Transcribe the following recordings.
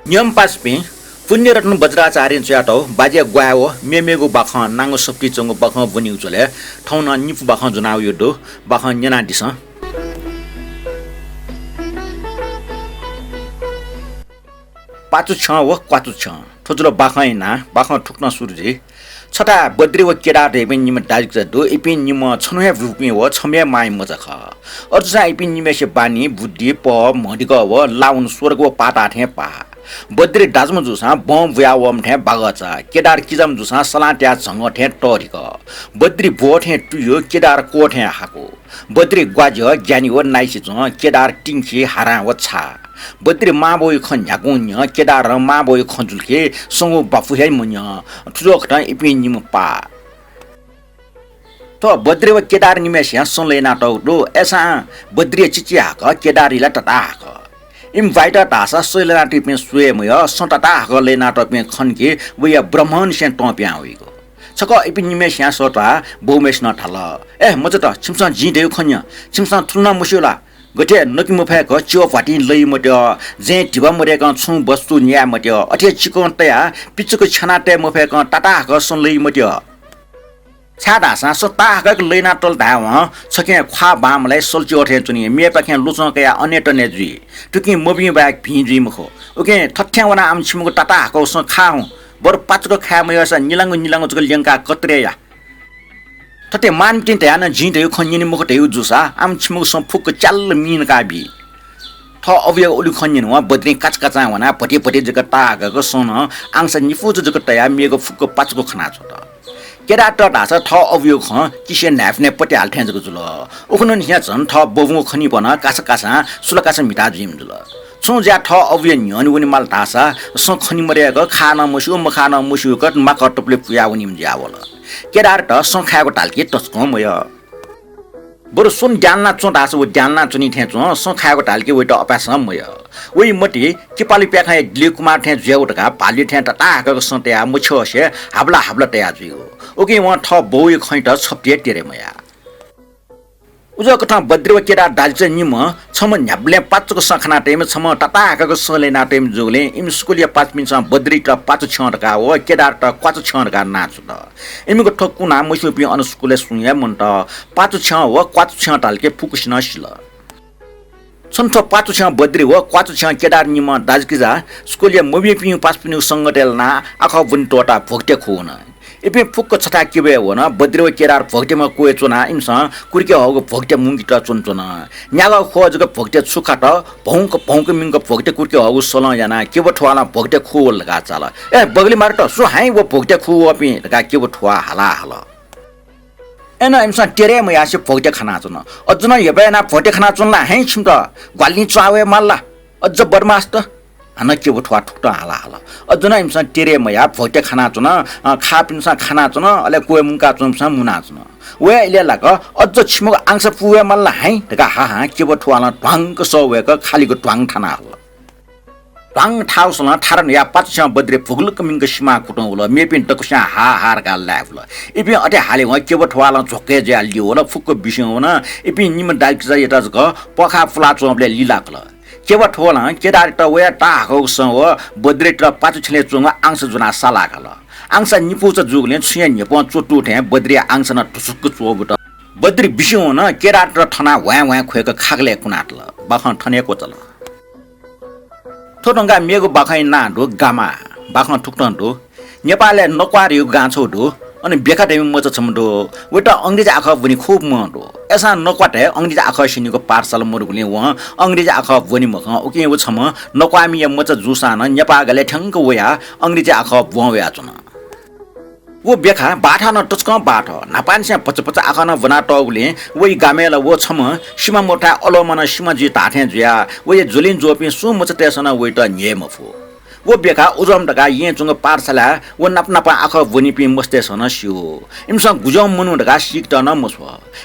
Nyam paspi Punya Ratan Bajracharya chato Bajyaa yaa Gwaaya memego bakhan nango sapti chongo bakhan buniu chole thona nifu bakhan junaw yodo bakhan nyana disa पाचु छ व क्वाचु छ ठोजुलो बाखै ना बाख ठुक्न सुरुजे छटा बद्री व केडा रेबे निम दाजिक दो इपिन निम छनुया रुपि व छमे माइ मजख अर्जुसा इपिन निमेसे बानी बुद्धि प मडिक व लाउन स्वर्ग व पाटा थे पा बद्री दाजम जुसा बम व्या वम थे बागचा केदार किजम जुसा सलाट्या जंग थे टरिक बद्री बो थे टुयो केदार को थे हाको बद्री ग्वाज ज्ञानी व नाइसि ज केदार टिङखि हारा व छा बद्री माबोय खन्यागुन्य केदार माबोय खन्जुलखे संगो बाफुहै मुन्य ठुजोखटा इपिन निम पा तो बद्री व केदार निमेसिया संलेना टौडो एसा बद्री चिचिया क केदारीला तता क इम वाइटा तासा सोलेना टिपे सुएमय सतता क लेना टपे खनके वया ब्रह्मन से टप्या होइको छक इपिन निमेसिया सता बोमेस न थाल ए मजत छिमसा जी देउ खन्य छिमसा तुलना मुस्योला गटे नकि मुफे क चियो फाटी लई मट्यो जे टिबा मरे क छु वस्तु न्या मट्यो अथे चिकन तया पिचको छना ते मुफे क टाटा क सन लई मट्यो छादा सा सता क लेना टल दाव छके ख्वा बामलाई सल्ची अथे चुनी मे पखे लुचो कया अनेट नेजी टुकि मोबि बाक भिजी मखो ओके थथ्या वना आम छिमुको टाटा क स खाउ बर पाचको खा मयसा निलांगो जक लेंका कत्रेया तते मानटिन तयान जिंदे खन्यनि मुखटे जुसा आम छिमुको संफुक चाल मिन काबी थ अवय ओलि खन्यन वा बद्री काचकाचा वना पटे जक तागक सन आंसा निफुज जक तया मेगो फुक पाचको खना छ त केडा टटास थ अवय ख किसे नाफने पटे हाल्थे जक जुल उखन निया जन थ बबु खनि बना कासा सुलकास मिटा जिम जुल छु ज्या थ अवय न्यन वनि माल तासा स खनि मरेक खाना मसु मखाना मसु क माक टपले पुया वनि ज्यावल केदार त संखाको टालके टस्को मय बरु सुन ज्ञानना चोटास व ज्ञानना चुनी थे चो संखाको टालके वेट अपास मय वइ मटी किपाली प्याखा ग्ले कुमार थे ज्याउटका पाली थे टटा क सत्या मुछोसे हाबला तया जुयो ओके व थ बोय खैट छप्टे तेरे मया उजो कथा बद्री व केदार दाल्च निम छम न्याब्ले पाचको सखना टेम छम टटा क सलेना टेम जोले इम स्कुलिया 5 मिनट बद्री त 5 छडका व केदार त 5 छडका नाच त इमको ठकुना मुसुपि अनुस्कुले सुन्या मन त 5 छ व 5 छ टालके फुकुसिन शिल छन्थ 5 छ बद्री व 5 छ केदार निम दाजकिजा स्कुलिया मोबि पि 5 पिनु संगटेलना आख बुन टोटा भोक्टे खुन इपि फुक्क छटा किबे वना बद्री व केदार भोक्टेमा कोए चोना इमसा कुर्के हगो भोक्टे मुंगिटा चोनचोना न्यागा खोजको भोक्टे सुखाट भौंक मिंग भोक्टे कुर्के हगो सला याना केबो ठवाला भोक्टे खोल लगा चाल ए बगली मारट सु हाइ व भोक्टे खु अपि लगा केबो ठवा हाला एना इमसा तेरे मयासे भोक्टे खाना चोन अजन यबेना भोक्टे खाना चोनला हाइ छिम त ग्वाली चावे माल्ला अज बदमास त हन के ठुवा ठुक्टा हाला अजन इमसा तेरे मया भोटे खाना चुन खा पिनसा खाना चुन अले कोए मुका चुनसा मुना चुन वे इले लाक अज छिमको आंस पुवे मल्ला हाइ तका हा के ठुवाला ढंग सवेक खालीको ढंग थाना होला ढंग ठाउसला थारन या 5 छ बद्रे फुगलक मिंग सीमा कुटौ होला मेपिन टकुसा हार का लाइफ ल इपि अटे हाले व के ठुवाला झोके ज्या लियो होला फुक्क बिसो होला इपि निम दाइक जा यता जक पखा फुला चोबले लिलाकल केवा ठोला केदार त वे टाको सँग बद्री त 5 छले चोंग आंस जुना साला गल आंस निपुच जुगले छिया निप चोटु थे बद्री आंस न टुसुक चोबुट बद्री बिसो न केदार त थना वा खोएक खागले कुनाटल बाखन थनेको चल थोटंगा मेगो बाखै ना दो गामा बाखन ठुक्टन दो नेपालले नक्वारियो गाछौ दो अनि बेका टाइम मच छमदो वेटा अंग्रेजी आख बनि खूब मदो एसा नक्वाटे अंग्रेजी आख सिनिको पार्सल मरुगले व अंग्रेजी आख बनि मख ओके व छम नक्वामी मच जुसा न नेपागले ठंग वया अंग्रेजी आख बवया चुन वो बेखा बाठा न टचक बाठ नापानसे पचपच आख न बना टगले वइ गामेला वो छम सीमा मोटा अलोमन सीमा जी ताथे ज्या वइ जुलिन जोपि सु मच तेसन वइ त नियमफु वो बेका उजम डका ये चुंग पारसला वो नपनपा आख वनि पि मस्ते सन सियो इमसा गुजम मनु डका सिक त न मस्व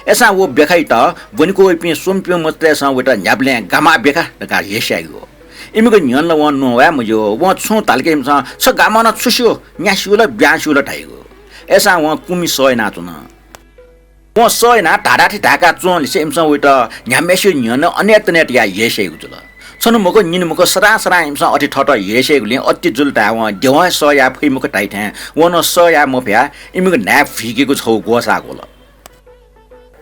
एसा वो बेखाइ त वनिको पि सोमपि मस्ते सन वटा न्याब्ले गामा बेका डका येसाइगो इमिको न्यन ल वन नो वा मजो व छु तालके इमसा छ गामा न छुस्यो न्यासियो ल ब्यासियो ल ठाइगो एसा व कुमी सय नाचुन व सय ना ढाडाठी ढाका चोन से इमसा वटा न्यामेसियो न्यन अन्यत नेट या येसाइगो जुल छनु मको निन मको सरा सरा इमसा अति ठट हेसेगुले अति जुल्टा व देवा स या फै मको टाइथे वन स या मफ्या इमको न्याप फिकेको छौ गोसाको ल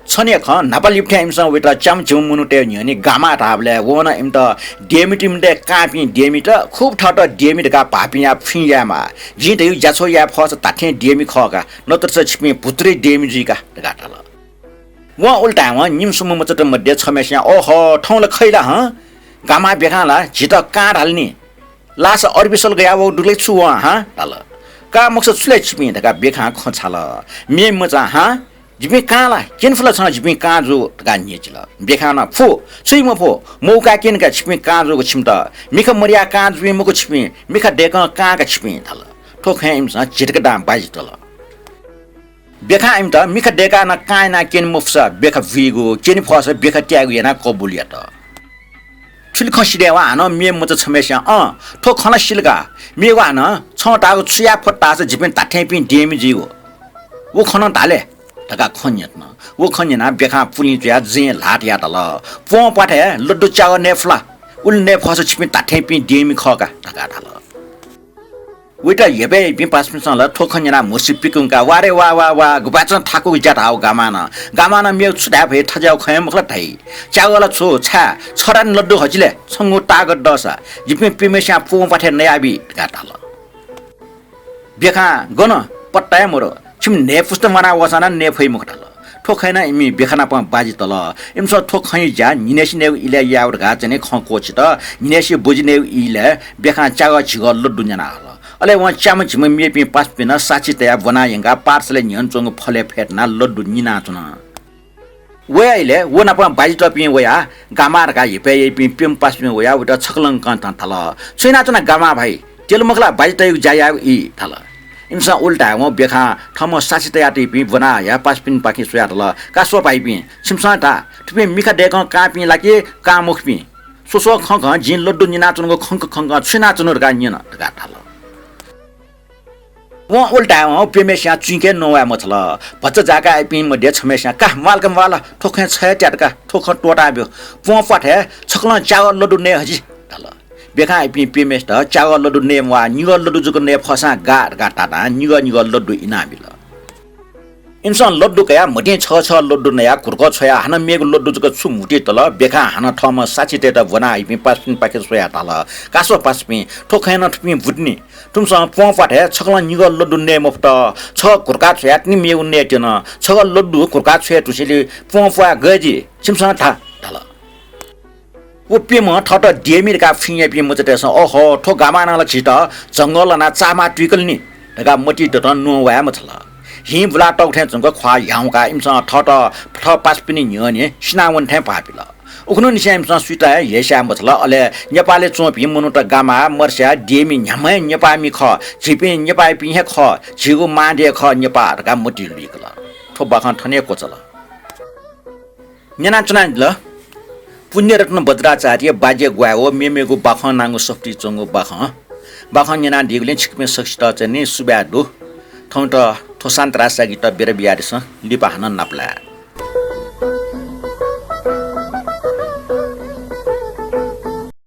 छने ख नापाल इप्ठ्या इमसा वेटा चामचुम मुनुटे न्यनि गामा थाबले वन इम त डेमिटिमले कापी डेमिट खूब ठट डेमिट का पापिया फियामा जित यु जाछो या फस ताथे डेमि खका नत्र छ छिपि पुत्रै डेमिजीका गाटाल व उल्टा व निमसुम मचट मध्ये छमेस्या ओहो ठौले खैला ह गामा बेखाला जित का ढाल्ने लास अरबिसल गया वो दुले छु व ह तल का मक्स छुले छिपि दका बेखा खछाल मे मचा ह जिबे काला केनफला छ जिबे काजो का निचल बेखाना फो छुइम फो मौका केनका छिपि काजो छिम त मिख मरिया काजु मको छिपि मिख देक का का छिपि थल ठोखे इम छ चिटक दाम बाजि तल बेखा इम त मिख देका न कायना केन मुफसा बेख भिगो केन फस बेख ट्यागु याना कबुलिया त छुल खसिदेवा न मे मच छमेस्या ठो खला सिलगा मेवा न छटाको छुया फट्टा छ जिबे ताठे पि डेमि जिगो वो खन ताले तका खन्यत न वो खन्यना बेखा पुलि जुया जे लाट या तल पो पाठे लड्डु चाव नेफला उल ने फस छिपि ताठे पि डेमि खका तका थाल वेटा येबे पि पास मिसन ल ठोखन्यना मुसि पिकुंका वारे वा वा वा गुबाचन थाकु ज्यात हाउ गामाना मे छुडा भए थजाउ खय मखला थाइ चावला छु छा छरान लड्डु हजिले छंगु तागत दसा जिपि पिमेस्या पो पाठे नयाबी तका थाल बेखा गन पट्टाय मोरो छिम ने पुस्त मना वसना ने फै मुखटाल ठोखैना इमी बेखना प बाजी तल इमस ठोखै जा निनेसी ने इले याउर गा चने खकोछि त निनेसी बुझने इले बेखा चाग छिग लड्डु जना हल अले व चाम छिम मे पि पास पिन साची तया बनायंगा पार्सले न्यन चंग फले फेटना लड्डु निना चुन वेले वना प बाजी त पि वया गामार गा हिपे पि पिम पास पिन वया उटा छकलं कान थल छैना चना गामा भाइ तेल मखला बाजी त जाया इ थल इमसा उल्टा म बेखा थम साची तया टिपि बना या पास पिन पाखि सुया तल कासो पाइपि सिमसा ता ठुपि मिखा देक का पि लाके का मुखपि सोसो खङ जिन लड्डु निना चुनको खङ छिना चुनर गा निन गा थाल व उल्टा म पेमेस्या चुइके नवा मछल भच्च जाका आइपि मध्ये छमेस्या का मालकम वाला ठोखे छ ट्याटका ठोख टोटा ब्यो प पठे छकल चाव लड्डु ने हजि थाल बेखा आइपि पेमेस त चाव लड्डु ने वा निग लड्डु जुको ने फसा गाटा निग लड्डु इना बिल इन्सन लड्डु कया मटे छ लड्डु नया कुर्क छया हन मेग लड्डु जुको छु मुटे तल बेखा हन ठम साची तेता बना आइपि पास पिन पाके सोया तल कासो पास पि ठोखैन ठुपि भुट्नी तुमस प पाठे छकल निग लड्डु ने मफ्त छ कुर्का छया नि मेउ ने तेन छ लड्डु कुर्का छया तुसिले प गजी सिमसा था तल वो पेम ठट डेमिर का फिया पि मचटेस ओहो ठो गामाना ल छिट जंगल ना चामा ट्विकलनी गा मटी त नो वा मछल हि बुला टौठे जंग ख्वा याउका इमस ठट ठ पास पिनि न्यने सिनावन थे पापिल उखनो निसे इमस सुइता हेसा मछल अले नेपाले चोपि मनुट गामा मर्स्या डेमि न्यामै नेपामी ख छिपि नेपाई पि हे ख छिगु मादे ख नेपा गा मटी लिकल ठो बखन ठने कोचल न्याना चना ल पुण्य रत्न बज्राचार्य बाजे ग्वायो मेमेगु बाखन नांगु सफ्टी चंगु बाखन न्याना दिगले छिकमे सक्षता चने सुब्यादु ठौट ठोसान्त रासा गित बेर बियारिस लिपा हन नपला